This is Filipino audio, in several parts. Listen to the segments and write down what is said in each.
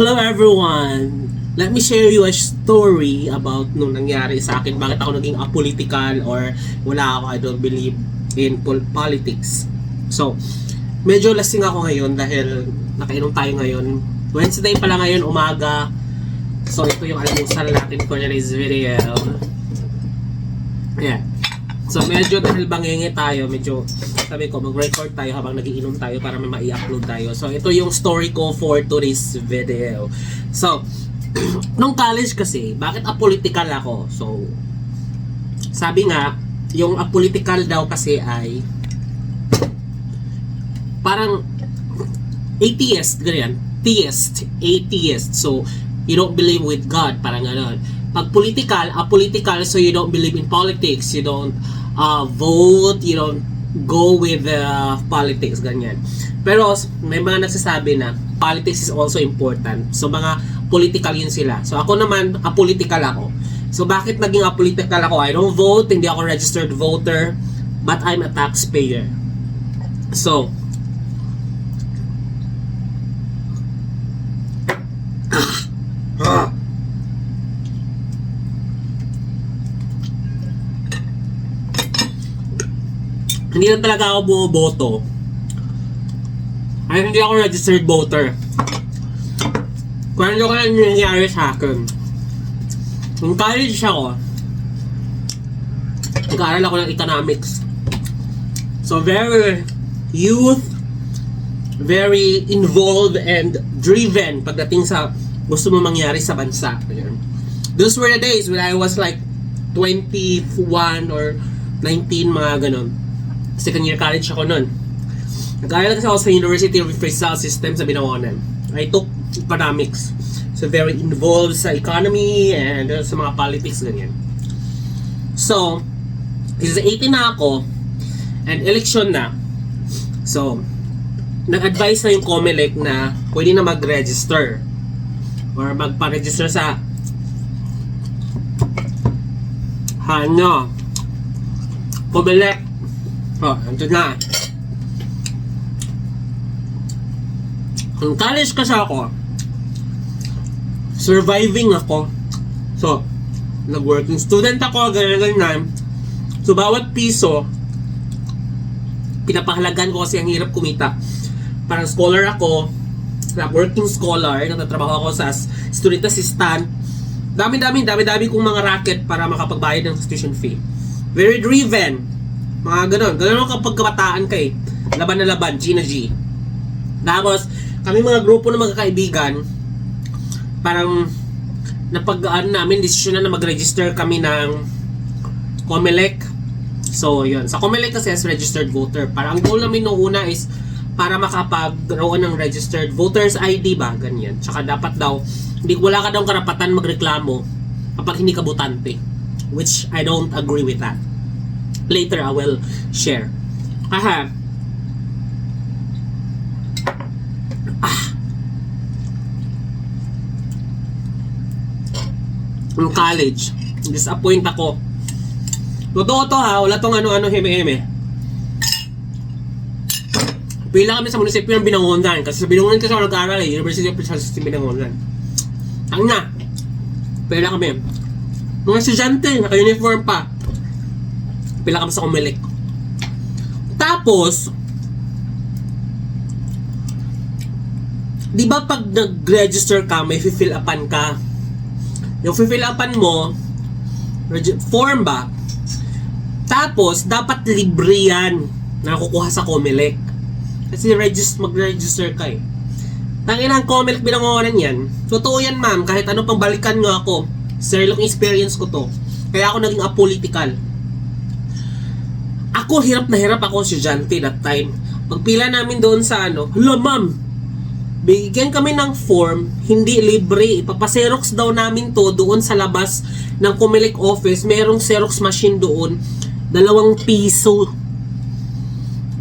Hello everyone! Let me share you a story about nung nangyari sa akin, bakit ako naging apolitical or wala ako, I don't believe in politics. So, medyo lasing ako ngayon dahil nakainom tayo ngayon. Wednesday pala ngayon, umaga. So, ito yung almusal natin for today's video. Ayan. So, medyo dahil bangenge tayo, medyo sabi ko, mag-record tayo habang nagiinom tayo para may mai-upload tayo. So, ito yung story ko for today's video. So, nung college kasi, bakit apolitical ako? So, sabi nga, yung apolitical daw kasi ay parang atheist, ganyan. Atheist. So, you don't believe with God, parang gano'n. Pag political, apolitical, so you don't believe in politics, you don't vote, you don't go with politics, ganyan. Pero may mga nagsasabi na politics is also important. So mga political yun sila. So ako naman, apolitical ako. So bakit naging apolitical ako? I don't vote, hindi ako registered voter, but I'm a taxpayer. So, hindi lang talaga ako bumoboto. Ay, hindi ako registered voter. Kung ano kaya nangyari sa akin. Nung college ako, nag-aaral ako ng economics. So, very youth, very involved and driven pagdating sa gusto mo mangyari sa bansa. Those were the days when I was like 21 or 19, mga ganon. Second year college ako nun. Nag-aaral kasi ako sa University of Rizal System sa Binangonan. I took economics. So very involved sa economy and sa mga politics, ganyan. So, is 18 na ako and election na. So, nag-advise na yung COMELEC na pwede na mag-register or magpa-register sa COMELEC. Oh, ito na. Ang college kasi ako, surviving ako. So, nag-working student ako, ganyan. So, bawat piso, pinapahalagan ko kasi ang hirap kumita. Parang scholar ako, working scholar, nagtatrabaho ako sa student assistant. Dami kong mga racket para makapagbayad ng tuition fee. Very driven. Mga ganon kapag kabataan ka eh. Laban na laban, G na G. Tapos, kami mga grupo ng mga kaibigan, parang napag-aan namin, desisyon na mag-register kami ng COMELEC. So, yun. Sa COMELEC kasi as registered voter. Parang ang goal namin noong una is para makapagkaroon ng registered voters ID ba? Ganyan. Tsaka dapat daw, wala ka daw karapatan magreklamo kapag hindi ka botante. Which I don't agree with that. Later, I will share. Yung college, disappoint ako. Totoo to ha, wala tong ano-ano heme-heme. Pila kami sa munisipyo ng Binangonan. Kasi sa Binangonan kasi ako nag-aaral eh. University of Rizal System Binangonan. Ang na. Pila kami. Mga estudyante, naka-uniform pa. Pila kami sa COMELEC. Tapos, di ba pag nag-register ka, may fill upan ka. Yung fill upan mo, form ba? Tapos, dapat libre yan na nakukuha sa COMELEC. Kasi mag-register ka eh. Tangin ang COMELEC Binangonan yan. Totoo yan ma'am, kahit ano pang balikan nga ako. Sariling experience ko to. Kaya ako naging apolitical. Ako, hirap na hirap ako estudyante that time. Pagpila namin doon sa hala ma'am, bigyan kami ng form, hindi libre. Ipapaserox daw namin to doon sa labas ng COMELEC office. Merong Xerox machine doon. 2 piso.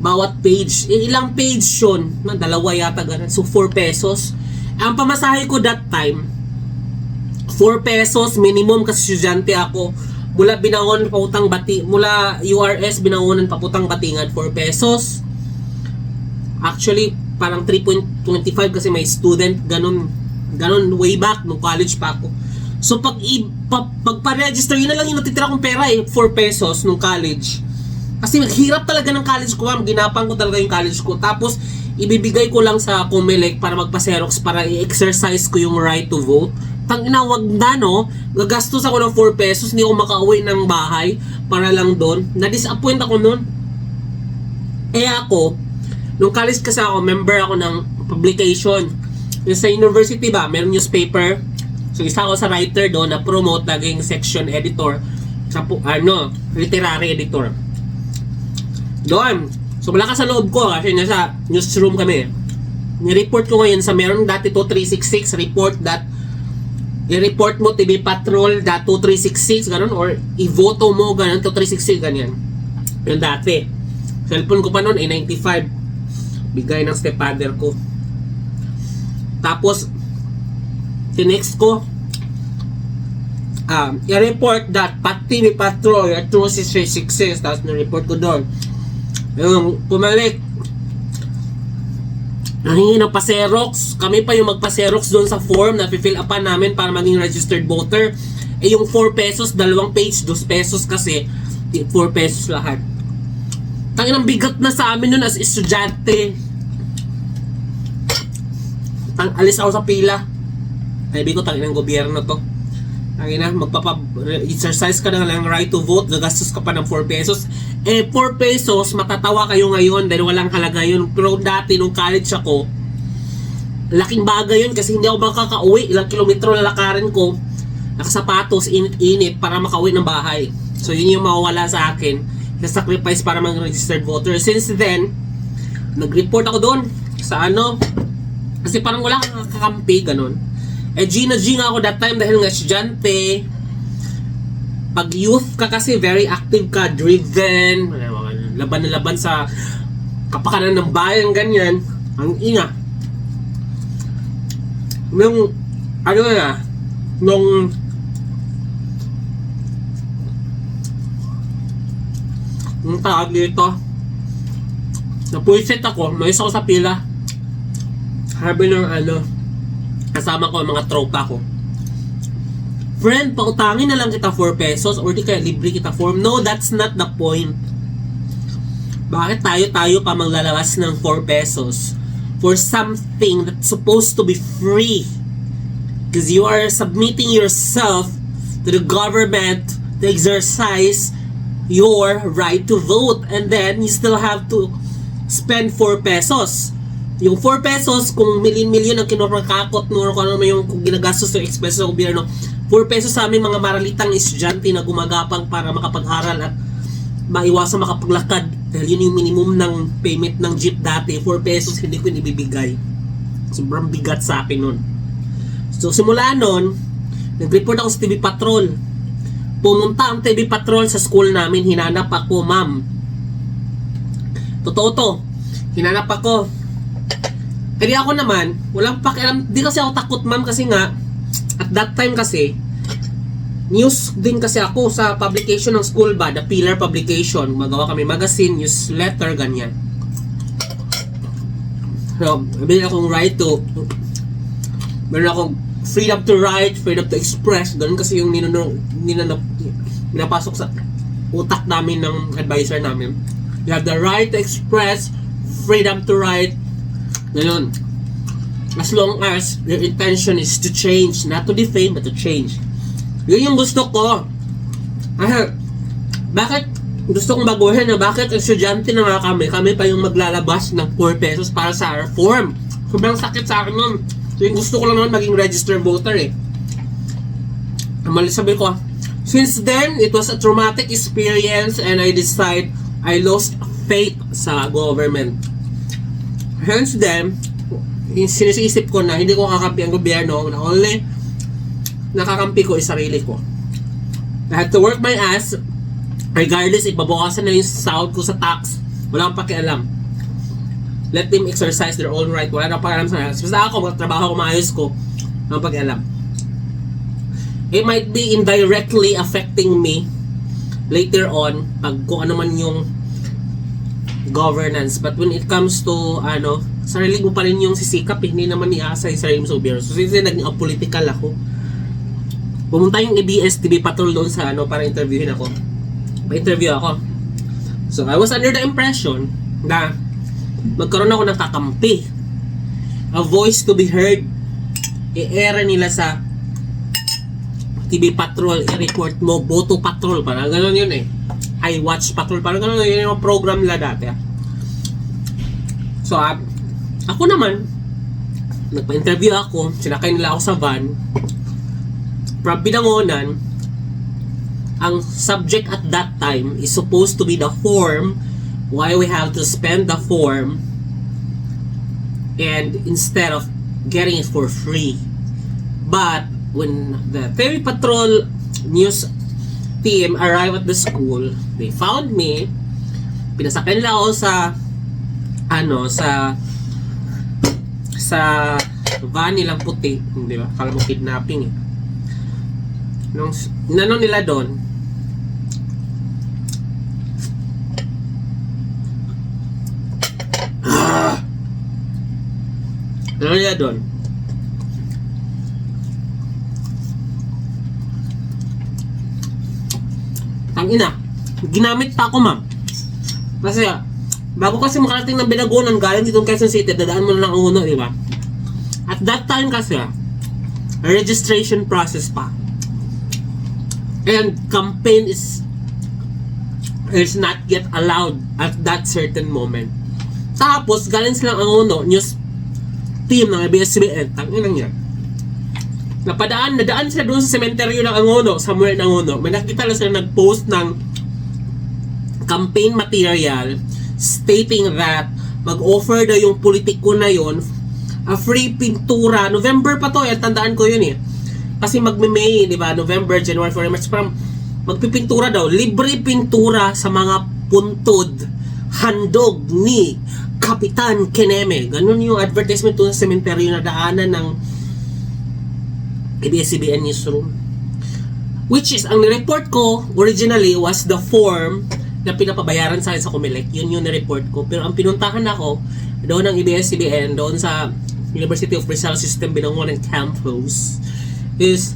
Bawat page. Ilang page yun? 2 yata ganun. So, 4 pesos. Ang pamasahe ko that time, 4 pesos minimum kasi estudyante ako. Mula Binangonan paputang Bati, mula URS Binangonan paputang Batingan 4 pesos. Actually, parang 3.25 kasi may student, ganun. Ganon, way back, nung college pa ako. So, pagpa-register, yun na lang yung natitira kong pera 4 pesos nung college. Kasi hirap talaga ng college ko, ma'am. Ginapang ko talaga yung college ko. Tapos, ibibigay ko lang sa Comelec para magpa-Xerox para i-exercise ko yung right to vote. Wag na, no? Gagastos ako ng 4 pesos, hindi ako makauwi ng bahay para lang doon. Na-disappoint ako noon. Ako, nung college kasi ako, member ako ng publication. Yung sa university ba, meron newspaper. So, isa ako sa writer doon na promote, naging section editor sa literary editor. Doon. So, malakas sa loob ko kasi nasa newsroom kami. Ni-report ko ngayon sa meron dati 2366 report that i-report mo TV Patrol .2366 ganun or i-voto mo ganun 2366 ganyan. Yun dati. Cellphone ko pa noon A95. Bigay ng stepfather ko. Tapos tinext ko i-report that TV Patrol at 2366 tapos na-report ko doon. Yung pumalik nahingi ng pa-Xerox. Kami pa yung magpa-Xerox doon sa form na fill upan namin para maging registered voter. Yung 4 pesos, 2 page, 2 pesos kasi 4 pesos lahat. Tangin ang bigat na sa amin noon as estudyante. Alis ako sa pila. Sabi ko, tangin ng gobyerno to. Tangin na, exercise ka na lang right to vote, gagastos ka pa ng 4 pesos. 4 pesos, matatawa kayo ngayon dahil walang halaga yun. Pero dati, nung college ako, laking bagay yun kasi hindi ako makakauwi. Ilang kilometro lalakarin ko, nakasapatos, init-init para makauwi ng bahay. So, yun yung mawawala sa akin. Na-sacrifice para mag-registered voter. Since then, nag-report ako doon sa kasi parang wala kang kakampi, ganun. G nga ako that time dahil nga estudyante. Pag youth ka kasi, very active ka, driven, laban na laban sa kapakanan ng bayan, ganyan. Ang inga. Nung tawag dito, napuisit ako, may isa ko sa pila. Sabi ng kasama ko ang mga tropa ko, friend, pautangin na lang kita 4 pesos or di kaya libre kita form. No, that's not the point. Bakit tayo pa maglalabas ng 4 pesos for something that's supposed to be free? Because you are submitting yourself to the government to exercise your right to vote, and then you still have to spend 4 pesos. Yung 4 pesos, kung milyon-milyon ang kinukakot mo, kung ano yung ginagastos ng expenses ng gobyerno, 4 pesos sa amin mga maralitang estudyante na gumagapang para makapag-aral at maiwasan makapaglakad dahil yun yung minimum ng payment ng jeep dati. 4 pesos hindi ko inibibigay. Sobrang bigat sa akin nun. So simula nun, nag-report ako sa TV Patrol. Pumunta ang TV Patrol sa school namin, hinanap ako, ma'am. Totoo to. Hinanap ako. Kaya ako naman, walang pakialam, di kasi ako takot, ma'am, kasi nga at that time kasi news din kasi ako sa publication ng school ba, the Pillar publication. Magawa kami magazine, newsletter, ganyan. So, meron akong right to, meron akong freedom to write, freedom to express. Ganun kasi yung pinapasok sa utak namin ng advisor namin. You have the right to express, freedom to write. Ganun. As long as your intention is to change, not to defame, but to change. Yun yung gusto ko. Bakit gusto kong baguhin na bakit estudyante na nga kami pa yung maglalabas ng 4 pesos para sa our form. Sobrang sakit sa akin nun. So yung gusto ko lang naman maging registered voter sabi ko, since then, it was a traumatic experience and I lost faith sa government. Hence then, sinisisip ko na hindi ko kakampi ang gobyerno, na only nakakampi ko is sarili ko. I have to work my ass regardless ibabawasan na yung sahod ko sa tax, wala akong pakialam. Let them exercise their own right, wala na pakialam sa basta ako, magtrabaho ko, maayos ko, wala pakialam. It might be indirectly affecting me later on pag kung ano man yung governance, but when it comes to sarili mo pa rin yung sisikap, hindi naman iasa yung sarili mo sa gobyerno. So since naging political ako, pumunta yung ABS-CBN patrol doon sa para interviewin ako. Pa-interview ako. So I was under the impression na magkaroon ako ng kakampi. A voice to be heard. I-era nila sa TV Patrol, i-report mo, Boto Patrol, parang gano'n yun I Watch Patrol, parang gano'n yun yung program nila dati. So, ako naman, nagpa-interview ako, sinakay nila ako sa van, from Binangonan, ang subject at that time is supposed to be the form, why we have to spend the form, and instead of getting it for free. But when the TV Patrol news team arrived at the school, they found me. Pinasakay nila ako sa van nilang puti, di ba? Kala mo kidnapping Nung nila doon, nila doon, ina, ginamit pa ako, ma'am. Kasi, bago kasi makarating ng Binagonan, galing dito Quezon City, dadaan mo na ng uno, di ba? At that time kasi, registration process pa. And campaign is not yet allowed at that certain moment. Tapos, galing silang ang uno, news team ng ABS-CBN, tanginang yan. Nadaan sila doon sa sementeryo ng Angono, somewhere ng Angono. May nakita lang sila nag-post ng campaign material stating that mag-offer daw yung politiko na yon a free pintura. November pa to, tandaan ko yun Kasi magme-May, di ba? November, January, February, March, parang magpipintura daw. Libre pintura sa mga puntod, handog ni Kapitan Keneme. Ganun yung advertisement doon sa sementeryo na daanan ng ABS-CBN newsroom. Which is, ang report ko originally was the form na pinapabayaran sa akin sa Comelec. Yun yung nireport ko. Pero ang pinuntahan ako doon ng ABS-CBN, doon sa University of Rizal System Binangonan Campus, is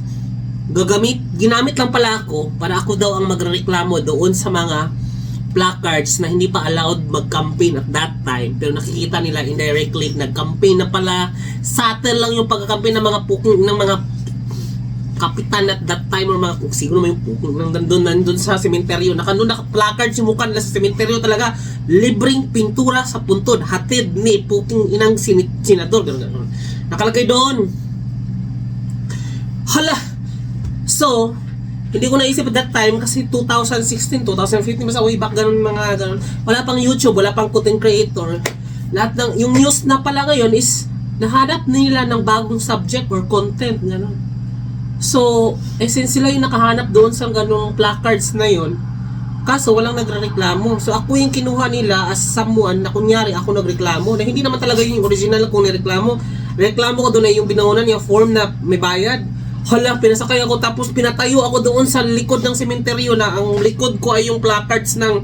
ginamit lang pala ako para ako daw ang magreklamo doon sa mga placards na hindi pa allowed mag-campaign at that time. Pero nakikita nila indirectly nag-campaign na pala. Subtle lang yung pagka-campaign ng mga kapitan at that time, or mga kung siguro may nandun sa sementeryo, naka-placard si mukha nila sa sementeryo talaga, libreng pintura sa puntod, hatid ni puking inang senador, gano'n. Nakalagay doon. Hala! So, hindi ko naisip at that time kasi 2016, 2015, basta way back, ganun mga ganun. Wala pang YouTube, wala pang content creator. Lahat ng, yung news na pala ngayon is, nahanap nila ng bagong subject or content, gano'n. So, since sila yung nakahanap doon sa ganung placards na yon, kaso walang nagrereklamo. So, ako yung kinuha nila as someone na kunyari ako nagreklamo, na hindi naman talaga yung original kung nireklamo. Reklamo ko doon ay yung Binangonan, yung form na may bayad. Hala, pinasakay ako tapos pinatayo ako doon sa likod ng sementeryo na ang likod ko ay yung placards ng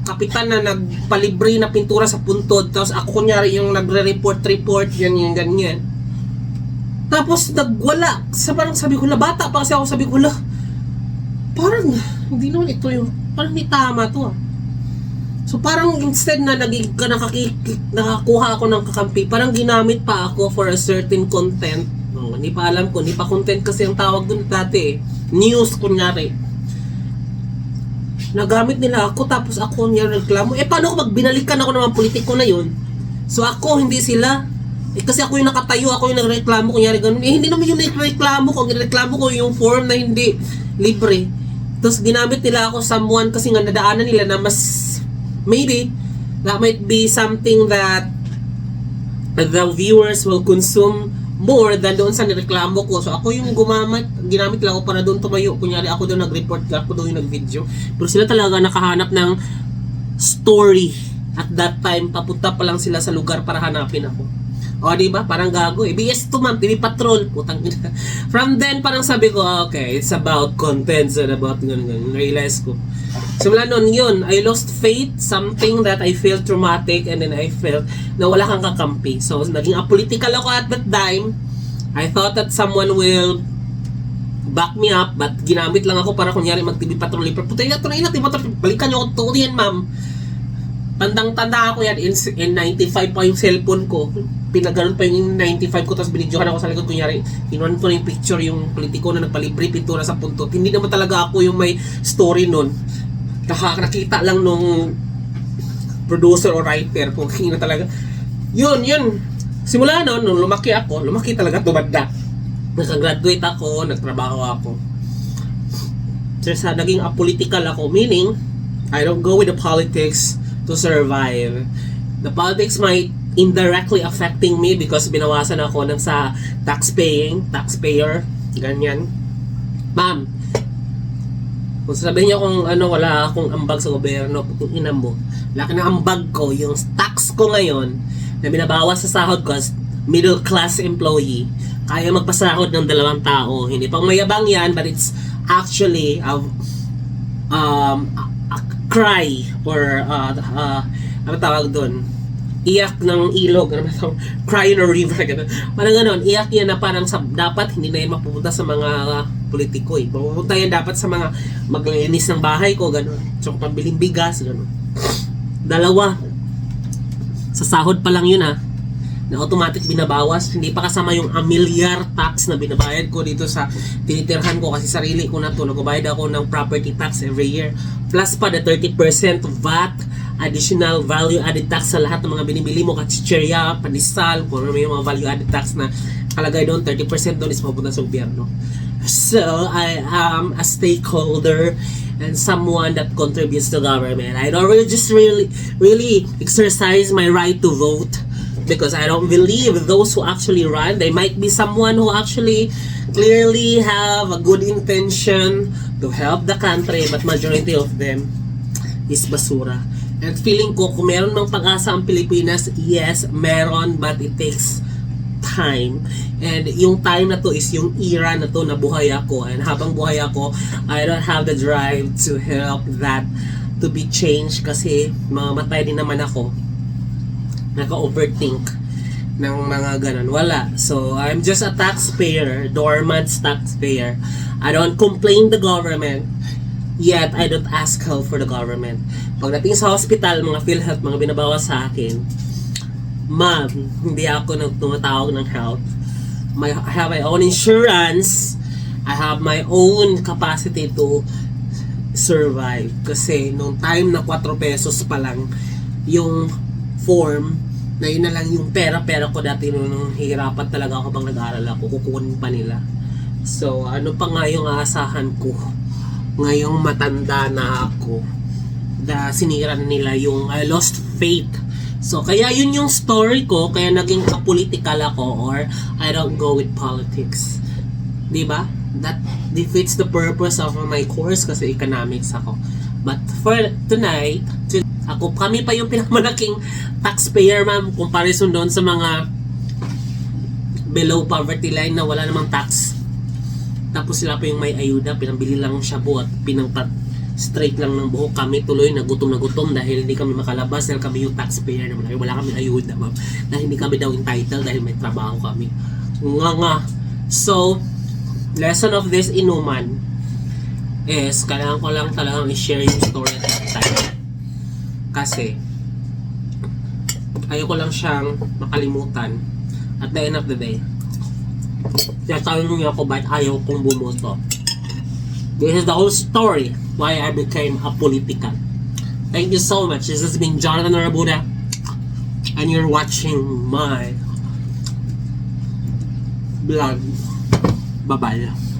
kapitan na nagpalibre na pintura sa puntod. Tapos ako kunyari yung nagre-report, yan, ganyan. Tapos nagwala. Parang sabi ko, bata pa kasi ako, sabi ko, parang hindi naman ito yung, parang hindi tama to So parang instead na nakakuha ako ng kakampi, parang ginamit pa ako for a certain content. Hindi pa alam ko, hindi pa content kasi ang tawag dun dati News, kunyari. Nagamit nila ako, tapos ako niya reklamo. Paano ko magbinalikan ako ng mga politiko na yun? So ako, hindi sila. Kasi ako yung nakatayo, ako yung nagreklamo, kunyari ganun. Hindi naman yung nagreklamo ko. Nireklamo ko yung form na hindi libre. Tapos ginamit nila ako someone kasi nga nadaanan nila na mas, maybe, that might be something that the viewers will consume more than doon sa nireklamo ko. So ako yung ginamit lang ako para doon tumayo. Kunyari ako doon nag-report, ako doon yung nag-video. Pero sila talaga nakahanap ng story. At that time, papunta pa lang sila sa lugar para hanapin ako. O, di ba? Parang gago eh. BS2, ma'am. TV Patrol. Putang ina. From then, parang sabi ko, okay, it's about contents and about ganun. Realize ko. Simula nun, yun. I lost faith. Something that I felt traumatic and then I felt na wala kang kakampi. So, naging apolitical ako at that time. I thought that someone will back me up, but ginamit lang ako para kunyari mag-TV Patrol. Putay na TV Patrol. Balikan nyo ako to yan, ma'am. Tandang-tanda ako yan, in 95 pa yung cellphone ko. Pinaganon pa yung 95 ko, tapos binidyohan ako sa likod. Kunyari, kinuhan ko na yung picture, yung politiko na nagpalibre, pintura sa puntot. Hindi naman talaga ako yung may story nun. Nakita lang nung producer o writer, kung na talaga. Yun. Simula nun, nung lumaki talaga tumanda. Nakagraduate ako, nagtrabaho ako. So, naging apolitical ako, meaning, I don't go with the politics to survive. The politics might indirectly affecting me because binawasan ako ng sa taxpayer, ganyan. Ma'am, kung sabihin niyo kung wala akong ambag sa gobyerno, kung ina mo, laki na ambag ko, yung tax ko ngayon, na binabawas sa sahod ko as middle class employee, kaya magpasahod ng 2 tao. Hindi pang mayabang yan, but it's actually a cry or ano tawag doon, iyak ng ilog, cry in a river, parang ganon, iyak yan na parang dapat hindi na yan mapupunta sa mga politiko eh. Mapupunta yan dapat sa mga maglinis ng bahay ko, ganon, so pabiling bigas, ganon. 2 sa sahod pa lang yun na automatic binabawas, hindi pa kasama yung amilyar tax na binabayad ko dito sa tinitirhan ko kasi sarili ko na to. Nagbabayad ako ng property tax every year, plus pa the 30% VAT, additional value added tax sa lahat ng mga binibili mo, kachicherya, panisal, kung may mga value added tax na kalagay doon, 30% doon is mapunta sa gobyerno. So, I am a stakeholder and someone that contributes to government. I don't really exercise my right to vote because I don't believe those who actually run. They might be someone who actually clearly have a good intention to help the country, but majority of them is basura. And feeling ko, kung meron mang pag-asa ang Pilipinas, yes, meron, but it takes time. And yung time na to is yung era na to na buhay ako. And habang buhay ako, I don't have the drive to help that to be changed kasi mamamatay din naman ako. Naka-overthink ng mga ganun. Wala. So, I'm just a taxpayer, dormant taxpayer. I don't complain the government, yet I don't ask help for the government. Pagdating sa hospital, mga PhilHealth, mga binabawas sa akin, ma'am, hindi ako tumatawag ng help. I have my own insurance. I have my own capacity to survive. Kasi nung time na 4 pesos pa lang yung form, na yun na lang yung pera ko dati nung hirapan talaga ako bang nag-aaral ako, kukunin pa nila. So, ano pa nga yung aasahan ko ngayong matanda na ako na sinira nila yung I lost faith. So, kaya yun yung story ko, kaya naging apolitical ako or I don't go with politics. Diba? That defeats the purpose of my course kasi economics ako. But for tonight, kami pa yung pinakamalaking taxpayer, ma'am, comparison doon sa mga below poverty line na wala namang tax. Tapos sila pa yung may ayuda, pinambili lang siya buhat, straight lang ng buhok. Kami tuloy na gutom dahil hindi kami makalabas dahil kami yung taxpayer naman. Wala kami ayuda, ma'am. Dahil hindi kami daw entitled dahil may trabaho kami. Nga. So, lesson of this inuman is kailangan ko lang talagang i-share yung story at that time. Kasi ayoko lang siyang makalimutan at the end of the day. Tinatanong niyo ako ba't ayaw kong bumoto. This is the whole story why I became apolitical. Thank you so much. This has been Jonathan Arabuda and you're watching my vlog. Bye-bye.